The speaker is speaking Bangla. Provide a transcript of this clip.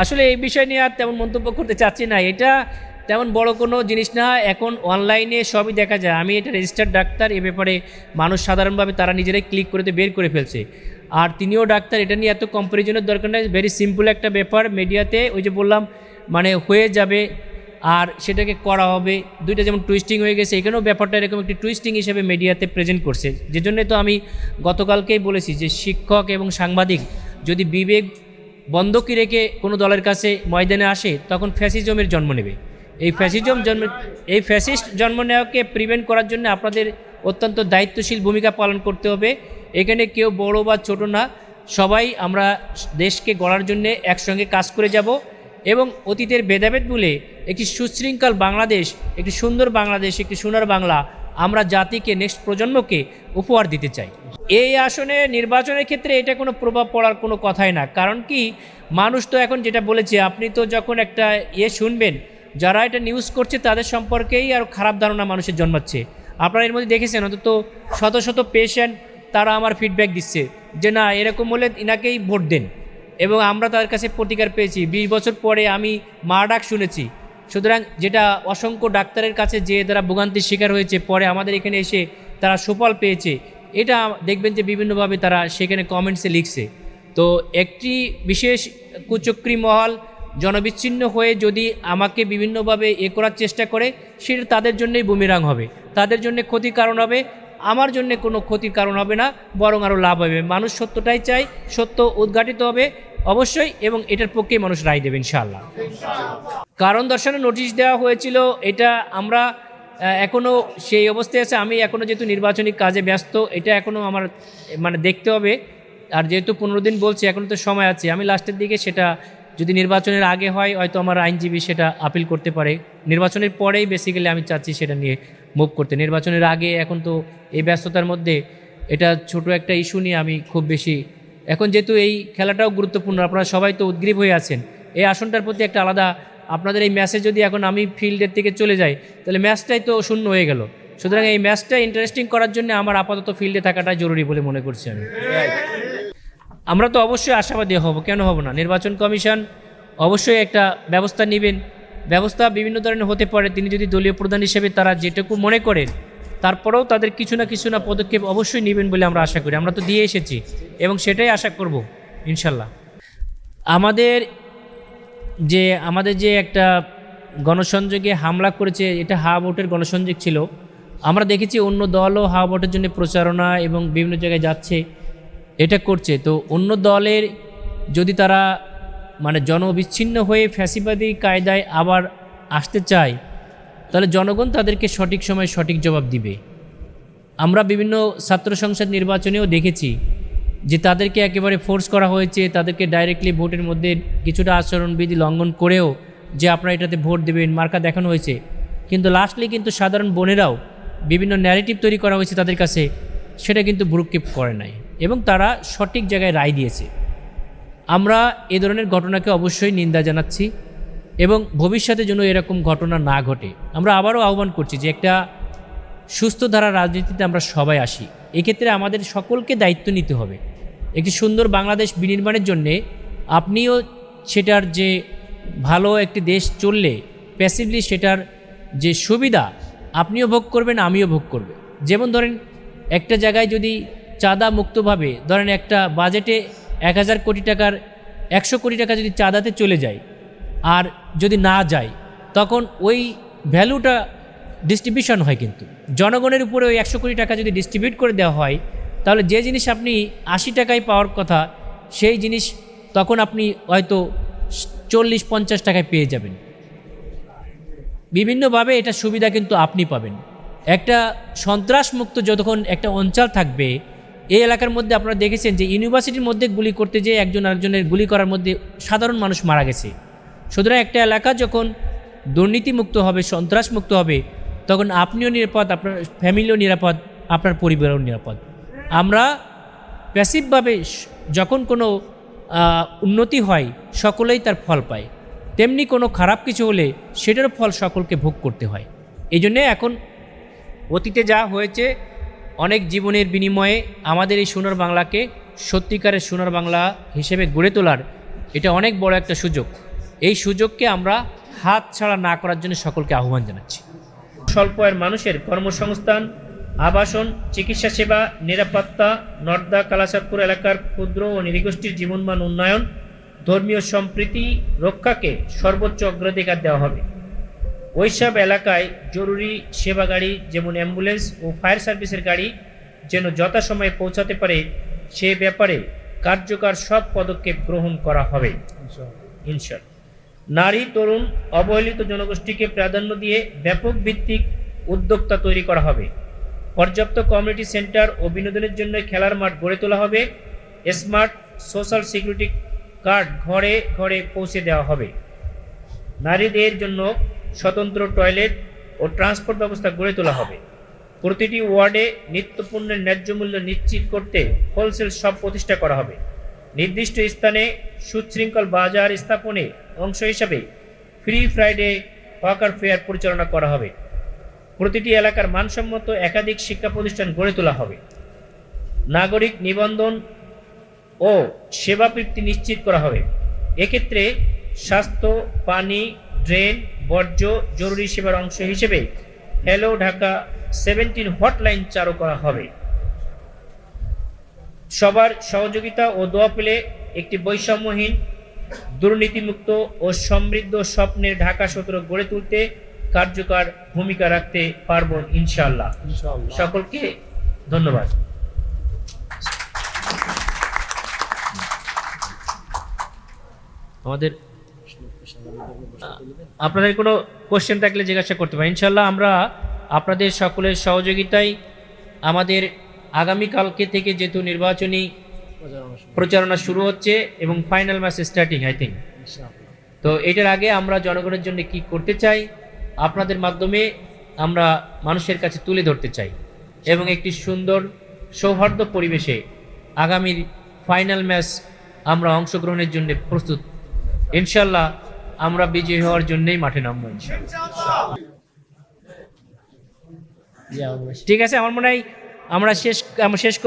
আসলে এই বিষয় নিয়ে আর তেমন মন্তব্য করতে চাচ্ছি না। এটা তেমন বড় কোনো জিনিস না, এখন অনলাইনে সবই দেখা যায়। আমি এটা রেজিস্টার্ড ডাক্তার, এ ব্যাপারে মানুষ সাধারণভাবে তারা নিজেরাই ক্লিক করে বের করে ফেলছে। আর তিনিও ডাক্তার, এটা নিয়ে এত কম্পারিজনের দরকার নেই, ভেরি সিম্পল একটা ব্যাপার। মিডিয়াতে ওই যে বললাম মানে হয়ে যাবে আর সেটাকে করা হবে, দুইটা যেমন টুইস্টিং হয়ে গেছে, এখানেও ব্যাপারটা এরকম একটি টুইস্টিং হিসেবে মিডিয়াতে প্রেজেন্ট করছে। যে জন্যে তো আমি গতকালকেই বলেছি যে শিক্ষক এবং সাংবাদিক যদি বিবেক বন্ধকি রেখে কোনো দলের কাছে ময়দানে আসে তখন ফ্যাসিজমের জন্ম নেবে। এই ফ্যাসিস্ট জন্ম নেওয়াকে প্রিভেন্ট করার জন্য আপনাদের অত্যন্ত দায়িত্বশীল ভূমিকা পালন করতে হবে। এখানে কেউ বড় বা ছোট না, সবাই আমরা দেশকে গড়ার জন্য একসঙ্গে কাজ করে যাব এবং অতীতের ভেদাভেদ ভুলে একটি সুশৃঙ্খল বাংলাদেশ, একটি সুন্দর বাংলাদেশ, একটি সোনার বাংলা আমরা জাতিকে, নেক্সট প্রজন্মকে উপহার দিতে চাই। এই আসনে নির্বাচনের ক্ষেত্রে এটা কোনো প্রভাব পড়ার কোনো কথাই না। কারণ কি, মানুষ তো এখন যেটা বলেছে, আপনি তো যখন একটা শুনবেন, যারা এটা নিউজ করছে তাদের সম্পর্কেই আর খারাপ ধারণা মানুষের জন্মাচ্ছে। আপনারা এর মধ্যে দেখেছেন অন্তত শত শত পেশেন্ট তারা আমার ফিডব্যাক দিচ্ছে যে না, এরকম হলে ইনাকেই ভোট দেন, এবং আমরা তার কাছে প্রতিকার পেয়েছি। 20 বছর পরে আমি মা ডাক শুনেছি। সুতরাং যেটা অসংখ্য ডাক্তারের কাছে যে তারা ভোগান্তির শিকার হয়েছে, পরে আমাদের এখানে এসে তারা সুফল পেয়েছে, এটা দেখবেন যে বিভিন্নভাবে তারা সেখানে কমেন্টসে লিখছে। তো একটি বিশেষ কুচক্রী মহল জনবিচ্ছিন্ন হয়ে যদি আমাকে বিভিন্নভাবে করার চেষ্টা করে, সেটা তাদের জন্যই বুমেরাং হবে, তাদের জন্য ক্ষতির কারণ হবে। আমার জন্য কোনো ক্ষতির কারণ হবে না, বরং আরও লাভ হবে। মানুষ সত্যটাই চায়, সত্য উদ্ঘাটিত হবে অবশ্যই, এবং এটার পক্ষেই মানুষ রায় দেবে ইনশাআল্লাহ। কারণ দর্শানোর নোটিশ দেওয়া হয়েছিল, এটা আমরা এখনও সেই অবস্থায় আছে। আমি এখনও যেহেতু নির্বাচনী কাজে ব্যস্ত, এটা এখনও আমার মানে দেখতে হবে। আর যেহেতু 15 দিন বলছি, এখনও তো সময় আছে। আমি লাস্টের দিকে সেটা যদি নির্বাচনের আগে হয়, হয়তো আমার আইনজীবী সেটা আপিল করতে পারে। নির্বাচনের পরেই বেসিক্যালি আমি চাচ্ছি সেটা নিয়ে মুভ করতে। নির্বাচনের আগে এখন তো এই ব্যস্ততার মধ্যে এটা ছোট একটা ইস্যু নিয়ে আমি খুব বেশি, এখন যেহেতু এই খেলাটাও গুরুত্বপূর্ণ, আপনারা সবাই তো উদ্গ্রীব হয়ে আছেন এই আসনটার প্রতি একটা আলাদা। আপনাদের এই ম্যাচে যদি এখন আমি ফিল্ডের থেকে চলে যাই, তাহলে ম্যাচটাই তো শূন্য হয়ে গেল। সুতরাং এই ম্যাচটা ইন্টারেস্টিং করার জন্য আমার আপাতত ফিল্ডে থাকাটাই জরুরি বলে মনে করছি আমি। আমরা তো অবশ্যই আশাবাদী হব, কেন হব না। নির্বাচন কমিশন অবশ্যই একটা ব্যবস্থা নেবেন। ব্যবস্থা বিভিন্ন ধরনের হতে পারে, তিনি যদি দলীয় প্রধান হিসেবে তারা যেটুকু মনে করেন, তারপরেও তাদের কিছু না পদক্ষেপ অবশ্যই নেবেন বলে আমরা আশা করি। আমরা তো দিয়ে এসেছি এবং সেটাই আশা করব ইনশাল্লাহ। আমাদের যে একটা গণসংযোগে হামলা করেছে, এটা হা ভোটের গণসংযোগ ছিল। আমরা দেখেছি অন্য দলও হা ভোটের জন্য প্রচারণা এবং বিভিন্ন জায়গায় যাচ্ছে, এটা করছে। তো অন্য দলের যদি তারা মানে জনবিচ্ছিন্ন হয়ে ফ্যাসিবাদী কায়দায় আবার আসতে চায়, তাহলে জনগণ তাদেরকে সঠিক সময় সঠিক জবাব দিবে। আমরা বিভিন্ন ছাত্র সংসদ নির্বাচনেও দেখেছি যে তাদেরকে একেবারে ফোর্স করা হয়েছে, তাদেরকে ডাইরেক্টলি ভোটের মধ্যে কিছুটা আচরণবিধি লঙ্ঘন করেও যে আপনারা এটাতে ভোট দেবেন মার্কা দেখানো হয়েছে। কিন্তু লাস্টলি কিন্তু সাধারণ বোনেরাও বিভিন্ন ন্যারেটিভ তৈরি করা হয়েছে তাদের কাছে, সেটা কিন্তু ভ্রুক্ষেপ করে নাই এবং তারা সঠিক জায়গায় রায় দিয়েছে। আমরা এ ধরনের ঘটনাকে অবশ্যই নিন্দা জানাচ্ছি এবং ভবিষ্যতে যেন এরকম ঘটনা না ঘটে আমরা আবারও আহ্বান করছি যে একটা সুস্থ ধারা রাজনীতিতে আমরা সবাই আসি। এক্ষেত্রে আমাদের সকলকে দায়িত্ব নিতে হবে। একটি সুন্দর বাংলাদেশ বিনির্মাণের জন্যে আপনিও সেটার যে ভালো একটি দেশ চললে প্যাসিভলি সেটার যে সুবিধা আপনিও ভোগ করবেন, আমিও ভোগ করবে। যেমন ধরেন একটা জায়গায় যদি চাঁদা মুক্তভাবে, ধরেন একটা বাজেটে 1000 কোটি টাকার 100 কোটি টাকা যদি চাঁদাতে চলে যায় আর যদি না যায়, তখন ওই ভ্যালুটা ডিস্ট্রিবিউশন হয়। কিন্তু জনগণের উপরে ওই 100 কোটি টাকা যদি ডিস্ট্রিবিউট করে দেওয়া হয়, তাহলে যে জিনিস আপনি 80 টাকায় পাওয়ার কথা, সেই জিনিস তখন আপনি হয়তো 40-50 টাকায় পেয়ে যাবেন। বিভিন্নভাবে এটা সুবিধা কিন্তু আপনি পাবেন। একটা সন্ত্রাসমুক্ত যতক্ষণ একটা অঞ্চল থাকবে, এই এলাকার মধ্যে আপনারা দেখেছেন যে ইউনিভার্সিটির মধ্যে গুলি করতে যেয়ে একজন আরেকজনের গুলি করার মধ্যে সাধারণ মানুষ মারা গেছে। সুতরাং একটা এলাকা যখন দুর্নীতিমুক্ত হবে, সন্ত্রাসমুক্ত হবে, তখন আপনিও নিরাপদ, আপনার ফ্যামিলিও নিরাপদ, আপনার পরিবারও নিরাপদ। আমরা প্যাসিভভাবে যখন কোনো উন্নতি হয় সকলেই তার ফল পায়, তেমনি কোনো খারাপ কিছু হলে সেটার ফল সকলকে ভোগ করতে হয়। এই জন্যে এখন অতীতে যা হয়েছে, অনেক জীবনের বিনিময়ে আমাদের এই সোনার বাংলাকে সত্যিকারের সোনার বাংলা হিসেবে গড়ে তোলার এটা অনেক বড় একটা সুযোগ। এই সুযোগকে আমরা হাতছাড়া না করার জন্য সকলকে আহ্বান জানাচ্ছি। স্বল্প আয়ের মানুষের কর্মসংস্থান, আবাসন, চিকিৎসা সেবা, নিরাপত্তা, নর্দা কালাচাঁদপুর এলাকার ক্ষুদ্র ও নৃগোষ্ঠীর জীবনমান উন্নয়ন, ধর্মীয় সম্প্রীতি রক্ষাকে সর্বোচ্চ অগ্রাধিকার দেওয়া হবে। ওইসব এলাকায় জরুরি সেবা গাড়ি যেমন অ্যাম্বুলেন্স ও ফায়ার সার্ভিসের গাড়ি যেন যথাসময়ে পৌঁছাতে পারে সে ব্যাপারে কার্যকর সব পদক্ষেপ গ্রহণ করা হবে ইনশাআল্লাহ। নারী, তরুণ, অবহেলিত জনগোষ্ঠীকে প্রাধান্য দিয়ে ব্যাপক ভিত্তিক উদ্যোক্তা তৈরি করা হবে। পর্যাপ্ত কমিউনিটি সেন্টার ও বিনোদনের জন্য খেলার মাঠ গড়ে তোলা হবে। স্মার্ট সোশ্যাল সিকিউরিটি কার্ড ঘরে ঘরে পৌঁছে দেওয়া হবে। নারীদের জন্য স্বতন্ত্র টয়লেট ও ট্রান্সপোর্ট ব্যবস্থা গড়ে তোলা হবে। প্রতিটি ওয়ার্ডে নিত্যপণ্যের ন্যায্য মূল্য নিশ্চিত করতে হোলসেল শপ প্রতিষ্ঠা করা হবে। নির্দিষ্ট স্থানে সুশৃঙ্খল বাজার স্থাপনে অংশ হিসাবে ফ্রি ফ্রাইডে হকার ফেয়ার পরিচালনা করা হবে। প্রতিটি এলাকার মানসম্মত একাধিক শিক্ষা প্রতিষ্ঠান গড়ে তোলা হবে। নাগরিক নিবন্ধন ও সেবা প্রাপ্তি নিশ্চিত করা হবে। এক্ষেত্রে স্বাস্থ্য, পানি, ড্রেন, বর্জ্য, জরুরি সেবার অংশ হিসেবে হ্যালো ঢাকা 17 হটলাইন চালু করা হবে। সবার সহযোগিতা ও দোয়া পেলে একটি বৈষম্যহীন, দুর্নীতিমুক্ত ও সমৃদ্ধ স্বপ্নের ঢাকা সদর গড়ে তুলতে কার্যকর ভূমিকা রাখতে পারব ইনশাআল্লাহ। সকলকে ধন্যবাদ। আমাদের আপনাদের কোনো কোশ্চেন থাকলে জিজ্ঞাসা করতে পারেন ইনশাআল্লাহ। আমরা আপনাদের সকলের সহযোগিতায় আমাদের আগামীকালকে থেকে যেহেতু নির্বাচনী প্রচারণা শুরু হচ্ছে এবং final match starting I think, তো এটার আগে আমরা জনগণের জন্য কি করতে চাই আপনাদের মাধ্যমে আমরা মানুষের কাছে তুলে ধরতে চাই এবং একটি সুন্দর সৌহার্দ্য পরিবেশে আগামীর ফাইনাল ম্যাচ আমরা অংশগ্রহণের জন্য প্রস্তুত। ইনশাল্লাহ আমরা বিজয়ী হওয়ার জন্যই মাঠে নামবো ইনশাআল্লাহ। ঠিক আছে, আমার মনে হয় আমরা শেষ করব।